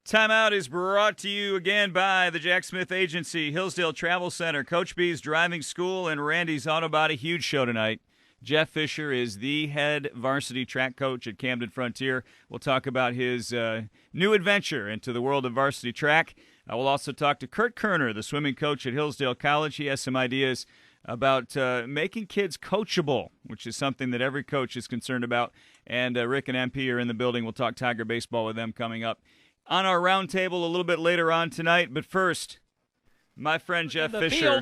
Timeout is brought to you again by the Jack Smith Agency, Hillsdale Travel Center, Coach B's Driving School, and Randy's Auto Body. Huge show tonight. Jeff Fisher is the head varsity track coach at Camden-Frontier. We'll talk about his new adventure into the world of varsity track. We'll also talk to Kurt Kerner, the swimming coach at Hillsdale College. He has some ideas about making kids coachable, which is something that every coach is concerned about. And Rick and MP are in the building. We'll talk Tiger baseball with them coming up on our roundtable a little bit later on tonight. But first, my friend Jeff Fisher.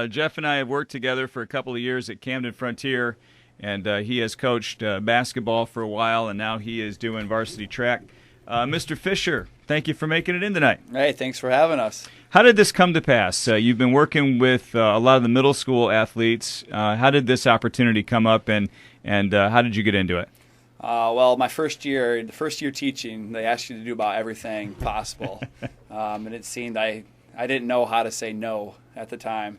Jeff and I have worked together for a couple of years at Camden-Frontier, and he has coached basketball for a while, and now he is doing varsity track. Mr. Fisher, thank you for making it in tonight. Hey, thanks for having us. How did this come to pass? You've been working with a lot of the middle school athletes. How did this opportunity come up, and how did you get into it? Well, the first year teaching, they asked you to do about everything possible. And it seemed I didn't know how to say no at the time.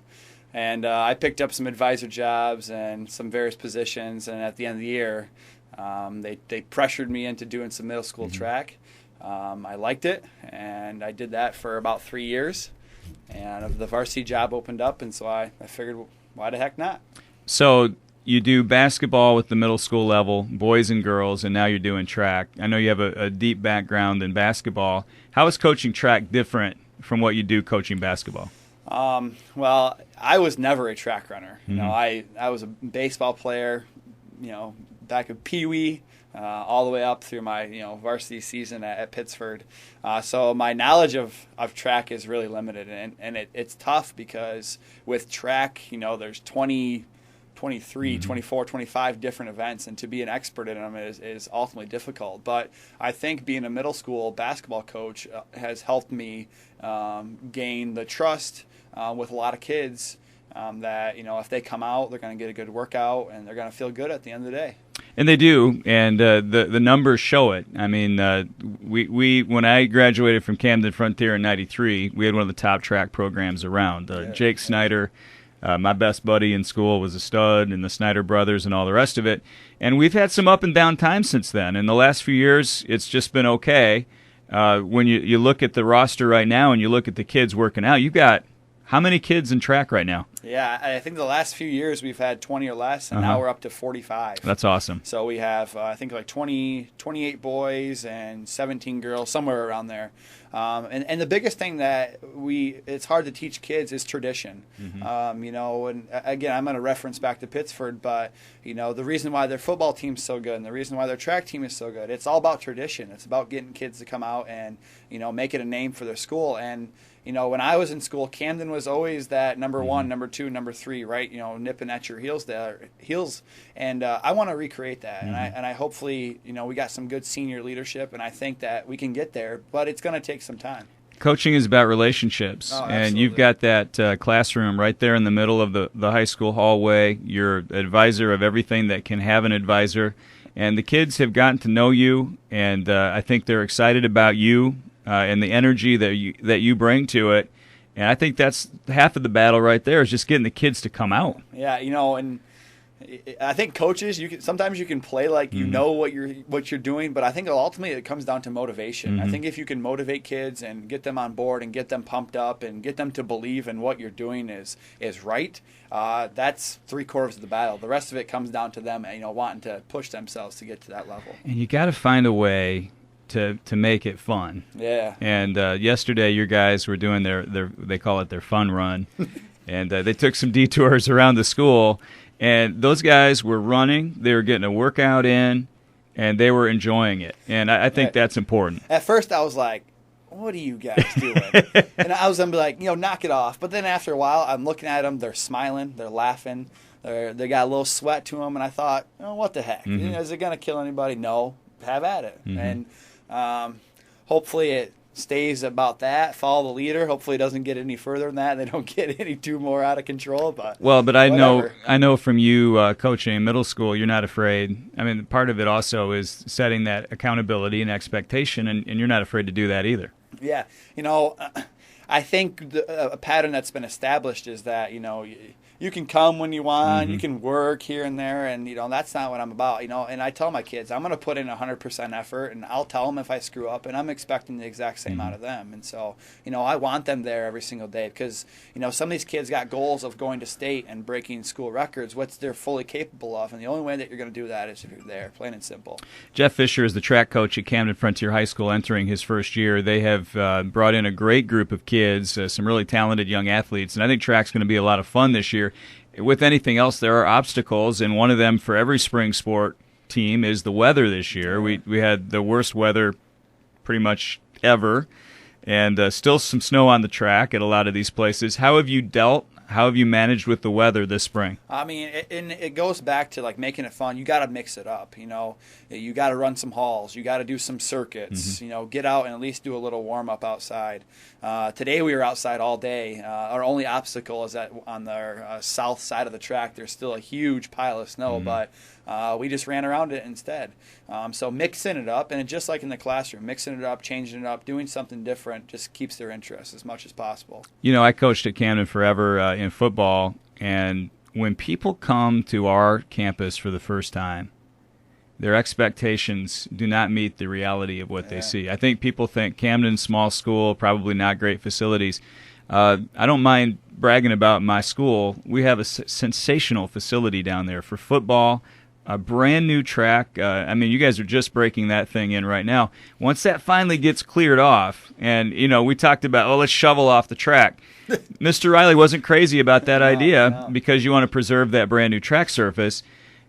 And I picked up some advisor jobs and some various positions. And at the end of the year, they pressured me into doing some middle school track. I liked it, and I did that for about 3 years. And the varsity job opened up, and so I figured, why the heck not? So you do basketball with the middle school level, boys and girls, and now you're doing track. I know you have a deep background in basketball. How is coaching track different from what you do coaching basketball? Well, I was never a track runner. You know, I was a baseball player, back at Pee Wee, all the way up through my varsity season at Pittsford. So my knowledge of track is really limited, and it's tough because with track, there's 23, 24, 25 different events, and to be an expert in them is ultimately difficult. But I think being a middle school basketball coach has helped me gain the trust with a lot of kids that, if they come out, they're going to get a good workout, and they're going to feel good at the end of the day. And they do, and the numbers show it. I mean, we when I graduated from Camden-Frontier in '93, we had one of the top track programs around. Jake Snyder, my best buddy in school, was a stud, and the Snyder brothers and all the rest of it. And we've had some up and down times since then. In the last few years, it's just been okay. When you look at the roster right now and you look at the kids working out, you've got how many kids in track right now? Yeah, I think the last few years we've had 20 or less, and now we're up to 45. That's awesome. So we have, I think, like 28 boys and 17 girls, somewhere around there. And the biggest thing that it's hard to teach kids is tradition. And again, I'm going to reference back to Pittsford, but, the reason why their football team's so good and the reason why their track team is so good, it's all about tradition. It's about getting kids to come out and, make it a name for their school. And, when I was in school, Camden was always that number one, number two, number three, right? Nipping at your heels there, and I want to recreate that. And I hopefully, we got some good senior leadership, and I think that we can get there, but it's going to take some time. Coaching is about relationships, and you've got that classroom right there in the middle of the high school hallway. You're advisor of everything that can have an advisor, and the kids have gotten to know you, and I think they're excited about you. And the energy that you bring to it, and I think that's half of the battle right there is just getting the kids to come out. Yeah, and I think coaches, sometimes you can play like you know what you're doing, but I think ultimately it comes down to motivation. I think if you can motivate kids and get them on board and get them pumped up and get them to believe in what you're doing is right, that's 3/4 of the battle. The rest of it comes down to them, wanting to push themselves to get to that level. And you got to find a way to make it fun. Yeah. And yesterday your guys were doing they call it their fun run, and they took some detours around the school, and those guys were running, they were getting a workout in, and they were enjoying it. And I think that's important. At first I was like, what are you guys doing? And I was going to be like, knock it off. But then after a while, I'm looking at them, they're smiling, they're laughing, they got a little sweat to them, and I thought, what the heck? Is it going to kill anybody? No. Have at it. And hopefully it stays about that. Follow the leader. Hopefully it doesn't get any further than that. They don't get any too more out of control. But I know from you coaching in middle school, you're not afraid. I mean, part of it also is setting that accountability and expectation, and you're not afraid to do that either. Yeah, I think a pattern that's been established is that you can come when you want, you can work here and there, and that's not what I'm about. And I tell my kids I'm going to put in 100% effort, and I'll tell them if I screw up, and I'm expecting the exact same out of them. And so I want them there every single day because some of these kids got goals of going to state and breaking school records, which they're fully capable of, and the only way that you're going to do that is if you're there, plain and simple. Jeff Fisher is the track coach at Camden-Frontier High School, entering his first year. They have brought in a great group of kids, some really talented young athletes, and I think track's going to be a lot of fun this year. With anything else, there are obstacles, and one of them for every spring sport team is the weather this year. We had the worst weather pretty much ever, and still some snow on the track at a lot of these places. How have you managed with the weather this spring? I mean, it goes back to like making it fun. You got to mix it up. You got to run some halls. You got to do some circuits. Get out and at least do a little warm up outside. Today we were outside all day. Our only obstacle is that on the south side of the track there's still a huge pile of snow, but we just ran around it instead. So mixing it up, and just like in the classroom, mixing it up, changing it up, doing something different just keeps their interest as much as possible. I coached at Camden forever in football, and when people come to our campus for the first time, their expectations do not meet the reality of what they see. I think people think Camden, small school, probably not great facilities. I don't mind bragging about my school. We have a sensational facility down there for football, a brand new track. You guys are just breaking that thing in right now. Once that finally gets cleared off, and, we talked about, let's shovel off the track. Mr. Riley wasn't crazy about that idea because you want to preserve that brand new track surface.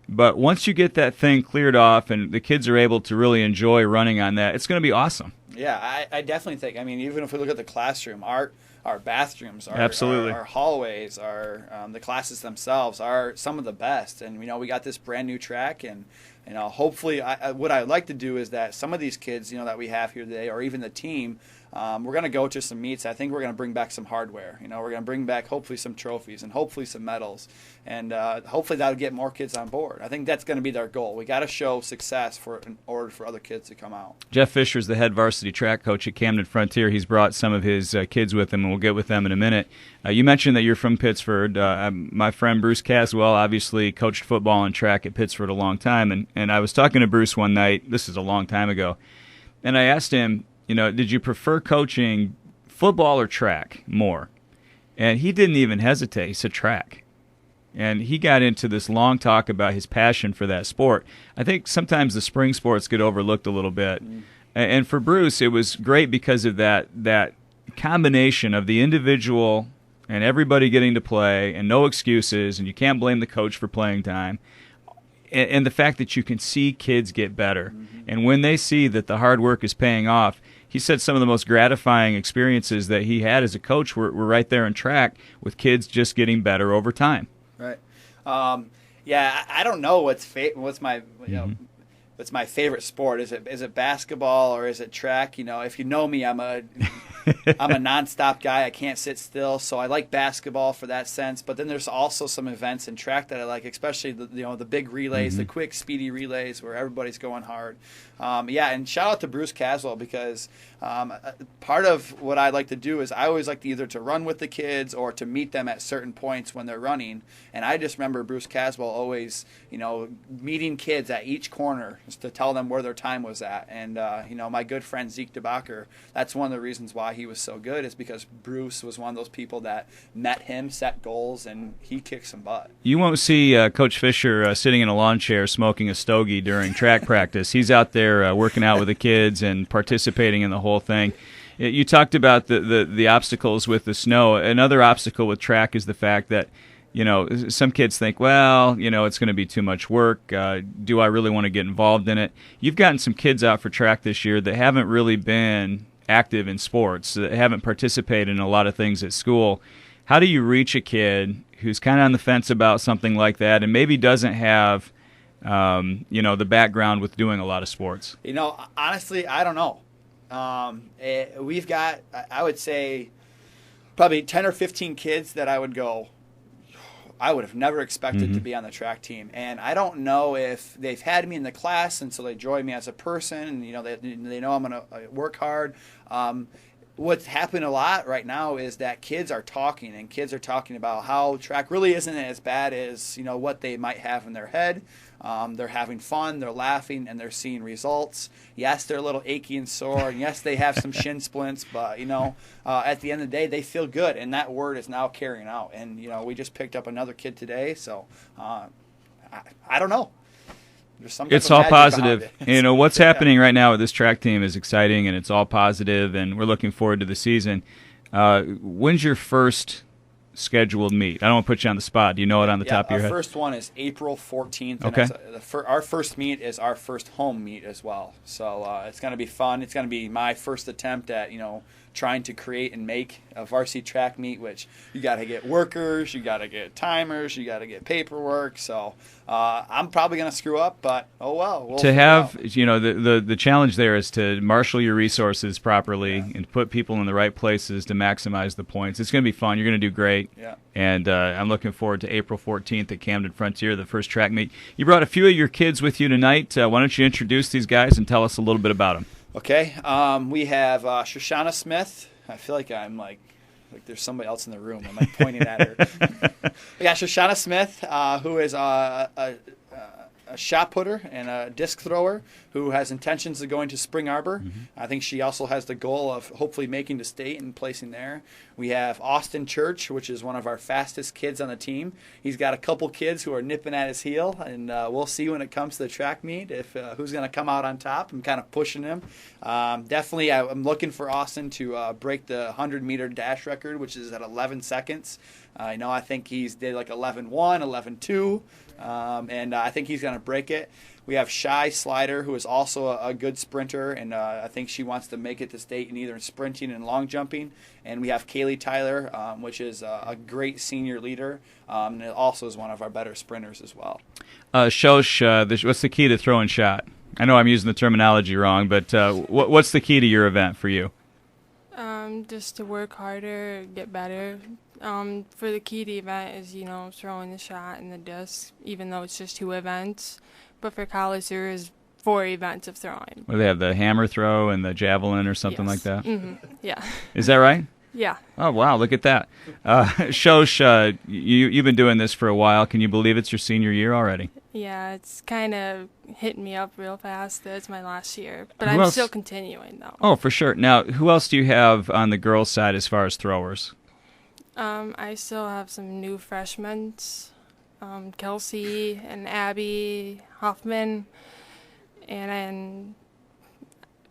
But once you get that thing cleared off and the kids are able to really enjoy running on that, it's going to be awesome. Yeah, I definitely think, even if we look at the classroom, our bathrooms, Absolutely. Our hallways, the classes themselves are some of the best. And, we got this brand new track, and, hopefully what I'd like to do is that some of these kids, that we have here today, or even the team, we're going to go to some meets. I think we're going to bring back some hardware. We're going to bring back hopefully some trophies and hopefully some medals. And hopefully that'll get more kids on board. I think that's going to be their goal. We got to show success in order for other kids to come out. Jeff Fisher is the head varsity track coach at Camden-Frontier. He's brought some of his kids with him, and we'll get with them in a minute. You mentioned that you're from Pittsford. My friend Bruce Caswell obviously coached football and track at Pittsford a long time. And I was talking to Bruce one night, this is a long time ago, and I asked him, did you prefer coaching football or track more? And he didn't even hesitate. He said track. And he got into this long talk about his passion for that sport. I think sometimes the spring sports get overlooked a little bit. And for Bruce, it was great because of that combination of the individual and everybody getting to play and no excuses, and you can't blame the coach for playing time, and the fact that you can see kids get better. And when they see that the hard work is paying off, he said some of the most gratifying experiences that he had as a coach were right there in track with kids just getting better over time. Right. I don't know what's my what's my favorite sport. Is it basketball or is it track? If you know me, I'm a nonstop guy. I can't sit still, so I like basketball for that sense. But then there's also some events in track that I like, especially the big relays, the quick, speedy relays where everybody's going hard. And shout out to Bruce Caswell because part of what I like to do is I always like to either to run with the kids or to meet them at certain points when they're running. And I just remember Bruce Caswell always, meeting kids at each corner just to tell them where their time was at. And, my good friend Zeke DeBacher, that's one of the reasons why he was so good is because Bruce was one of those people that met him, set goals, and he kicked some butt. You won't see Coach Fisher sitting in a lawn chair smoking a stogie during track practice. He's out there working out with the kids and participating in the whole thing. You talked about the obstacles with the snow. Another obstacle with track is the fact that some kids think, it's going to be too much work. Do I really want to get involved in it? You've gotten some kids out for track this year that haven't really been active in sports, that haven't participated in a lot of things at school. How do you reach a kid who's kind of on the fence about something like that and maybe doesn't have, the background with doing a lot of sports? Honestly, I don't know. We've got, I would say, probably 10 or 15 kids that I would go, I would have never expected to be on the track team. And I don't know if they've had me in the class and so they enjoy me as a person and, they know I'm going to work hard. what's happened a lot right now is that kids are talking, and kids are talking about how track really isn't as bad as what they might have in their head. They're having fun, they're laughing, and they're seeing results. Yes, they're a little achy and sore, and yes, they have some shin splints, but at the end of the day, they feel good, and that word is now carrying out. And we just picked up another kid today, so I don't know. It's all positive. What's happening right now with this track team is exciting, and it's all positive, and we're looking forward to the season. When's your first scheduled meet? I don't want to put you on the spot. Do you know it on the top of your head? Our first one is April 14th. Okay. And our first meet is our first home meet as well. So it's going to be fun. It's going to be my first attempt at, trying to create and make a varsity track meet, which you got to get workers, you got to get timers, you got to get paperwork. So I'm probably going to screw up, but oh well. To have, the challenge there is to marshal your resources properly and put people in the right places to maximize the points. It's going to be fun. You're going to do great. Yeah. And I'm looking forward to April 14th at Camden-Frontier, the first track meet. You brought a few of your kids with you tonight. Why don't you introduce these guys and tell us a little bit about them? Okay, we have Shoshana Smith. I feel like I'm like there's somebody else in the room. I'm pointing at her. We got Shoshana Smith, who is a shot putter and a disc thrower who has intentions of going to Spring Arbor. Mm-hmm. I think she also has the goal of hopefully making the state and placing there. We have Austin Church, which is one of our fastest kids on the team. He's got a couple kids who are nipping at his heel, and we'll see when it comes to the track meet if who's going to come out on top. I'm kind of pushing him. Definitely, I'm looking for Austin to break the 100-meter dash record, which is at 11 seconds. I think he's did like 11.1, 11.2. And I think he's going to break it. We have Shy Slider, who is also a good sprinter, and I think she wants to make it to state in either sprinting and long jumping. And we have Kaylee Tyler, which is a great senior leader, and it also is one of our better sprinters as well. Shosh, what's the key to throwing shot? I know I'm using the terminology wrong, but what's the key to your event for you? Just to work harder, get better. For the key to the event is, throwing the shot and the disc, even though it's just 2 events. But for college, there is 4 events of throwing. Well, they have the hammer throw and the javelin or something like that? Mm-hmm. Yeah. Is that right? Yeah. Oh, wow, look at that. Shosh, you've been doing this for a while. Can you believe it's your senior year already? Yeah, it's kind of hitting me up real fast. It's my last year. But I'm still continuing, though. Oh, for sure. Now, who else do you have on the girls' side as far as throwers? I still have some new freshmen, Kelsey and Abby Hoffman, and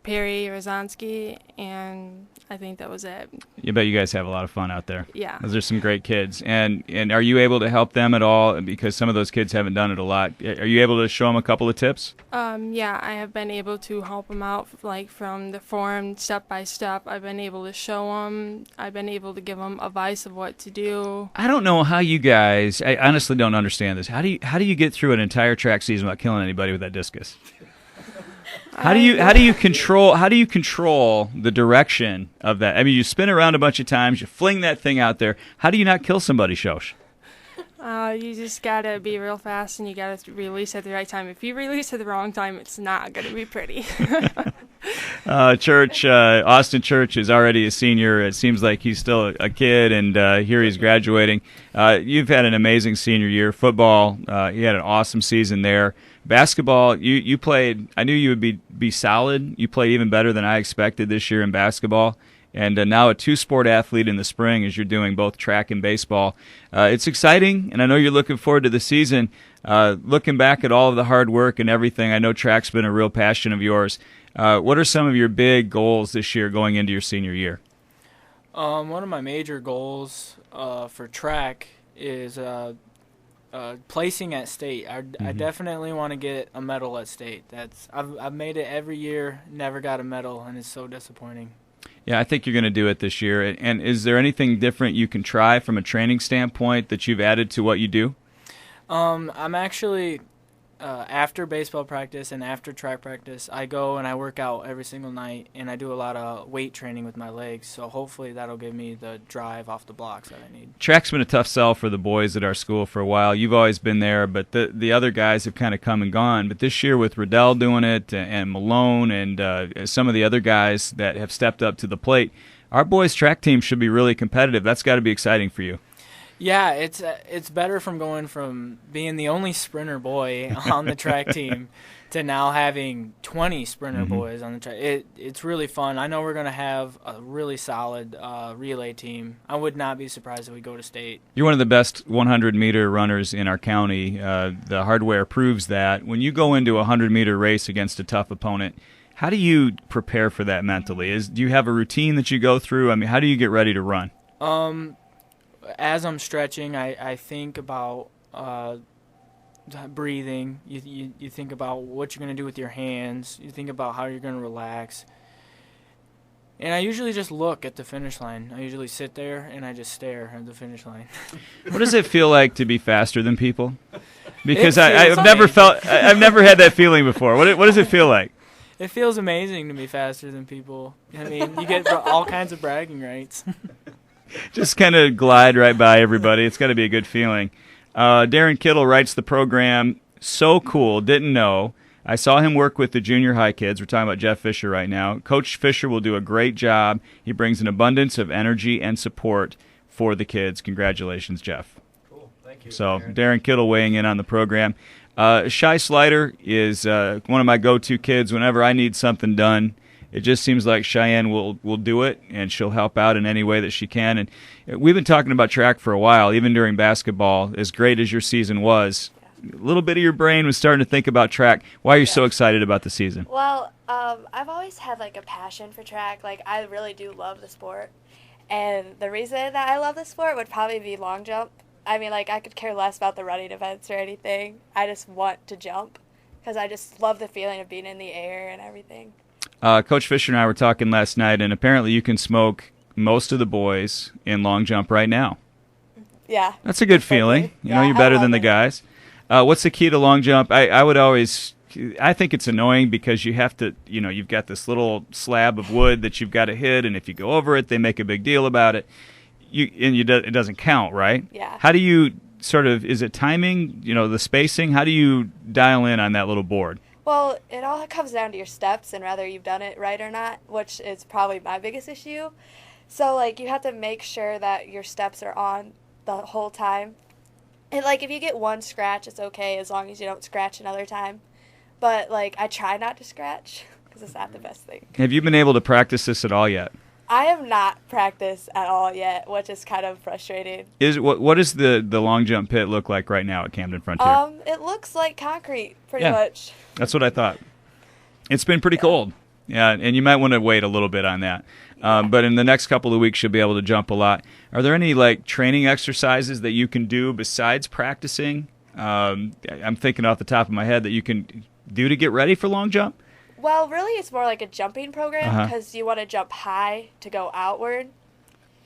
Perry Rozanski, and I think that was it. You bet you guys have a lot of fun out there. Yeah. Those are some great kids. And are you able to help them at all? Because some of those kids haven't done it a lot. Are you able to show them a couple of tips? Yeah, I have been able to help them out, like from the form, step by step. I've been able to show them. I've been able to give them advice of what to do. I don't know how you guys, I honestly don't understand this. How do you get through an entire track season without killing anybody with that discus? How do you control the direction of that? I mean, you spin around a bunch of times, you fling that thing out there. How do you not kill somebody, Shosh? You just gotta be real fast, and you gotta release at the right time. If you release at the wrong time, it's not gonna be pretty. Austin Church is already a senior. It seems like he's still a kid, and here he's graduating. You've had an amazing senior year. Football, you had an awesome season there. Basketball, you played. I knew you would be solid. You played even better than I expected this year in basketball. And now a 2-sport athlete in the spring as you're doing both track and baseball. It's exciting, and I know you're looking forward to the season. Looking back at all of the hard work and everything, I know track's been a real passion of yours. What are some of your big goals this year going into your senior year? One of my major goals for track is placing at state. I definitely want to get a medal at state. I've made it every year, never got a medal, and it's so disappointing. Yeah, I think you're going to do it this year. And is there anything different you can try from a training standpoint that you've added to what you do? I'm actually, after baseball practice and after track practice, I go and I work out every single night, and I do a lot of weight training with my legs. So hopefully that'll give me the drive off the blocks that I need. Track's been a tough sell for the boys at our school for a while. You've always been there, but the other guys have kind of come and gone. But this year with Riddell doing it and Malone and some of the other guys that have stepped up to the plate, Our boys' track team should be really competitive. That's got to be exciting for you. Yeah, it's better from going from being the only sprinter boy on the track team to now having 20 sprinter boys on the track. It's really fun. I know we're going to have a really solid relay team. I would not be surprised if we go to state. You're one of the best 100-meter runners in our county. The hardware proves that. When you go into a 100-meter race against a tough opponent, how do you prepare for that mentally? Do you have a routine that you go through? I mean, how do you get ready to run? As I'm stretching, I think about breathing. You think about what you're going to do with your hands. You think about how you're going to relax. And I usually just look at the finish line. I usually sit there and I just stare at the finish line. What does it feel like to be faster than people? Because It I've never had that feeling before. What does it feel like? It feels amazing to be faster than people. I mean, you get all kinds of bragging rights. Just kind of glide right by everybody. It's got to be a good feeling. Darren Kittle writes the program. So cool. Didn't know. I saw him work with the junior high kids. We're talking about Jeff Fisher right now. Coach Fisher will do a great job. He brings an abundance of energy and support for the kids. Congratulations, Jeff. Cool. Thank you. So Darren Kittle weighing in on the program. Shy Slider is one of my go-to kids whenever I need something done. It just seems like Cheyenne will do it, and she'll help out in any way that she can. And we've been talking about track for a while, even during basketball. As great as your season was, a little bit of your brain was starting to think about track. Why are you so excited about the season? Well, I've always had like a passion for track. Like I really do love the sport, and the reason that I love the sport would probably be long jump. I mean, like I could care less about the running events or anything. I just want to jump because I just love the feeling of being in the air and everything. Coach Fisher and I were talking last night, and apparently you can smoke most of the boys in long jump right now. Yeah. That's a good feeling. You know, Yeah, you're I better love than the it. guys. What's the key to long jump? I think it's annoying because you have to, you've got this little slab of wood that you've got to hit, and if you go over it, they make a big deal about it. It doesn't count, right? Yeah. How do you is it timing, the spacing? How do you dial in on that little board? Well, it all comes down to your steps and whether you've done it right or not, which is probably my biggest issue. So, like, you have to make sure that your steps are on the whole time. And, like, if you get one scratch, it's okay as long as you don't scratch another time. But, like, I try not to scratch because it's not the best thing. Have you been able to practice this at all yet? I have not practiced at all yet, which is kind of frustrating. What does the long jump pit look like right now at Camden-Frontier? It looks like concrete, pretty Yeah. much. That's what I thought. It's been pretty cold. Yeah, and you might want to wait a little bit on that. But in the next couple of weeks, you'll be able to jump a lot. Are there any training exercises that you can do besides practicing? I'm thinking off the top of my head that you can do to get ready for long jump. Well, really, it's more like a jumping program Uh-huh. because you want to jump high to go outward.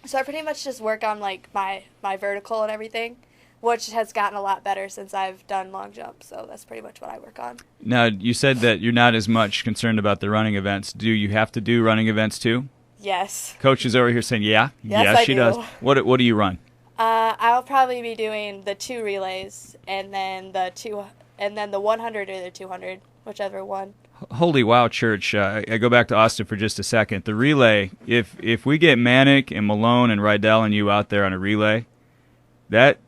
So I pretty much just work on my vertical and everything, which has gotten a lot better since I've done long jump. So that's pretty much what I work on. Now, you said that you're not as much concerned about the running events. Do you have to do running events too? Yes. Coach is over here saying, yeah. Yes, yes, I she do. does. What do you run? I'll probably be doing the 2 relays and then the 100 or the 200, whichever one. Holy wow, Church. I go back to Austin for just a second. The relay, if we get Manick and Malone and Rydell and you out there on a relay, that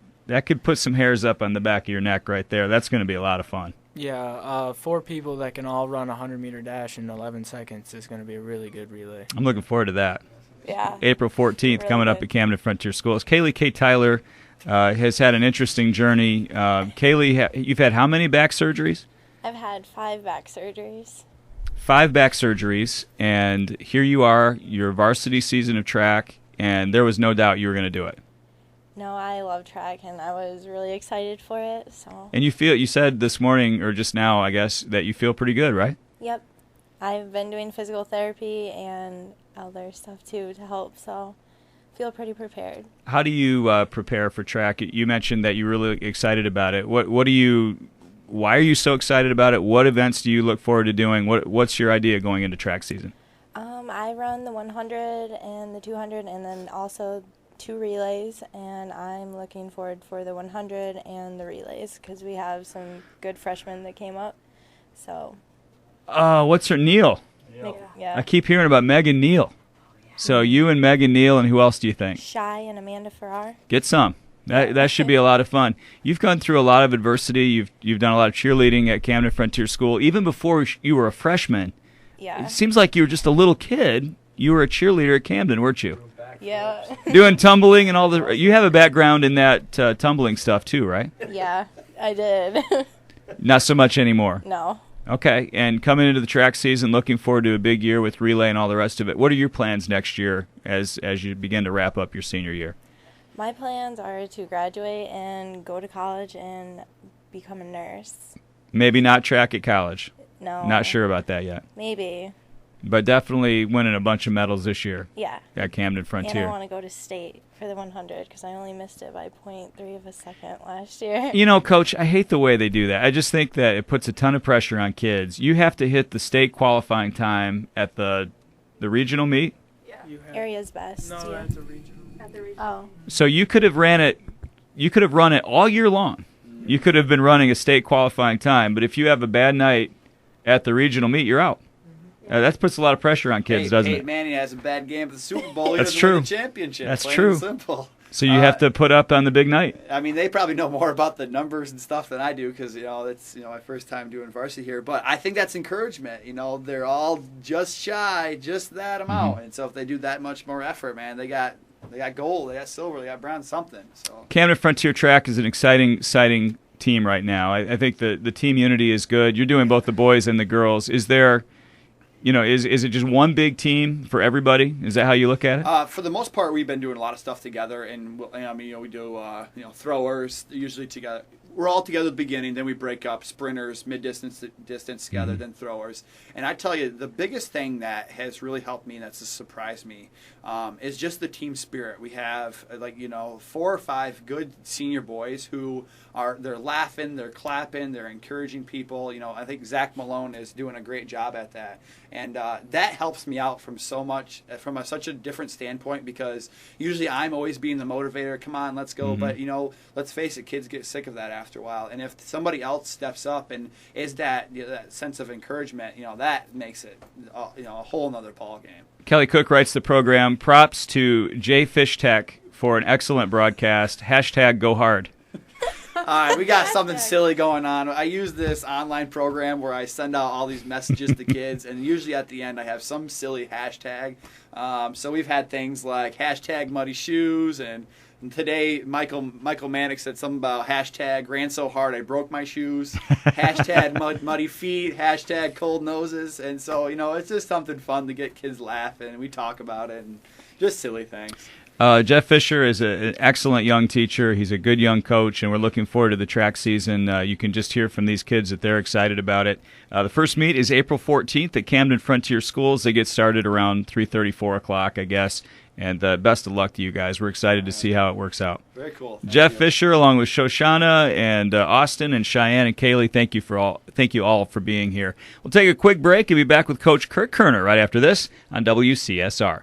could put some hairs up on the back of your neck right there. That's going to be a lot of fun. Yeah, 4 people that can all run a 100-meter dash in 11 seconds is going to be a really good relay. I'm looking forward to that. Yeah. April 14th Really coming up good. at Camden-Frontier Schools. Kaylee K. Tyler has had an interesting journey. Kaylee, you've had how many back surgeries? I've had 5 back surgeries. 5 back surgeries, and here you are, your varsity season of track, and there was no doubt you were going to do it. No, I love track, and I was really excited for it. So. And you said this morning, or just now, I guess, that you feel pretty good, right? Yep. I've been doing physical therapy and other stuff, too, to help, so feel pretty prepared. How do you prepare for track? You mentioned that you're really excited about it. Why are you so excited about it? What events do you look forward to doing? What's your idea going into track season? I run the 100 and the 200 and then also 2 relays, and I'm looking forward for the 100 and the relays because we have some good freshmen that came up. So. What's her Neil? Yeah. I keep hearing about Megan Neal. So you and Megan Neal, and who else do you think? Shy and Amanda Farrar. Get some. That should be a lot of fun. You've gone through a lot of adversity. You've done a lot of cheerleading at Camden-Frontier School. Even before you were a freshman, Yeah. it seems like you were just a little kid. You were a cheerleader at Camden, weren't you? Yeah. Doing tumbling and all the. You have a background in that tumbling stuff too, right? Yeah, I did. Not so much anymore. No. Okay, and coming into the track season, looking forward to a big year with relay and all the rest of it. What are your plans next year as you begin to wrap up your senior year? My plans are to graduate and go to college and become a nurse. Maybe not track at college. No. Not sure about that yet. Maybe. But definitely winning a bunch of medals this year Yeah. at Camden And Frontier. I want to go to state for the 100 because I only missed it by 0.3 of a second last year. You know, Coach, I hate the way they do that. I just think that it puts a ton of pressure on kids. You have to hit the state qualifying time at the regional meet. Area's best. No, yeah. that's a regional. Oh. So you could have ran it. You could have run it all year long. You could have been running a state qualifying time. But if you have a bad night at the regional meet, you're out. That puts a lot of pressure on kids, doesn't Peyton it? Manning has a bad game at the Super Bowl. He That's doesn't true. win the championship. That's Plain true. and simple. So you have to put up on the big night. I mean, they probably know more about the numbers and stuff than I do because it's my first time doing varsity here. But I think that's encouragement. They're all just shy, just that amount, and so if they do that much more effort, man, they got gold, they got silver, they got bronze, something. So Camden Frontier Track is an exciting team right now. I think the team unity is good. You're doing both the boys and the girls. Is there, is it just one big team for everybody? Is that how you look at it? for the most part, we've been doing a lot of stuff together, and we do throwers usually together. We're all together at the beginning, then we break up sprinters, mid-distance together, then throwers. And I tell you, the biggest thing that has really helped me, and that's just surprised me, is just the team spirit. We have 4 or 5 good senior boys who they're laughing, they're clapping, they're encouraging people. I think Zach Malone is doing a great job at that, and that helps me out from such a different standpoint because usually I'm always being the motivator. Come on, let's go. But let's face it, kids get sick of that after a while. And if somebody else steps up and is that that sense of encouragement, that makes it a whole nother ball game. Kelly Cook writes the program. Props to Jay Fish Tech for an excellent broadcast. #Go Hard. All right, we got something silly going on. I use this online program where I send out all these messages to kids, and usually at the end I have some silly hashtag. So we've had things like #muddy shoes, and today Michael Manick said something about #ran so hard I broke my shoes, #muddy feet, #cold noses, and so it's just something fun to get kids laughing, and we talk about it and just silly things. Jeff Fisher is an excellent young teacher. He's a good young coach, and we're looking forward to the track season. You can just hear from these kids that they're excited about it. The first meet is April 14th at Camden Frontier Schools. They get started around 3:30, 4 o'clock, I guess. And best of luck to you guys. We're excited to see how it works out. Very cool. Jeff Fisher, along with Shoshana and Austin and Cheyenne and Kaylee, thank you all for being here. We'll take a quick break and be back with Coach Kirk Kerner right after this on WCSR.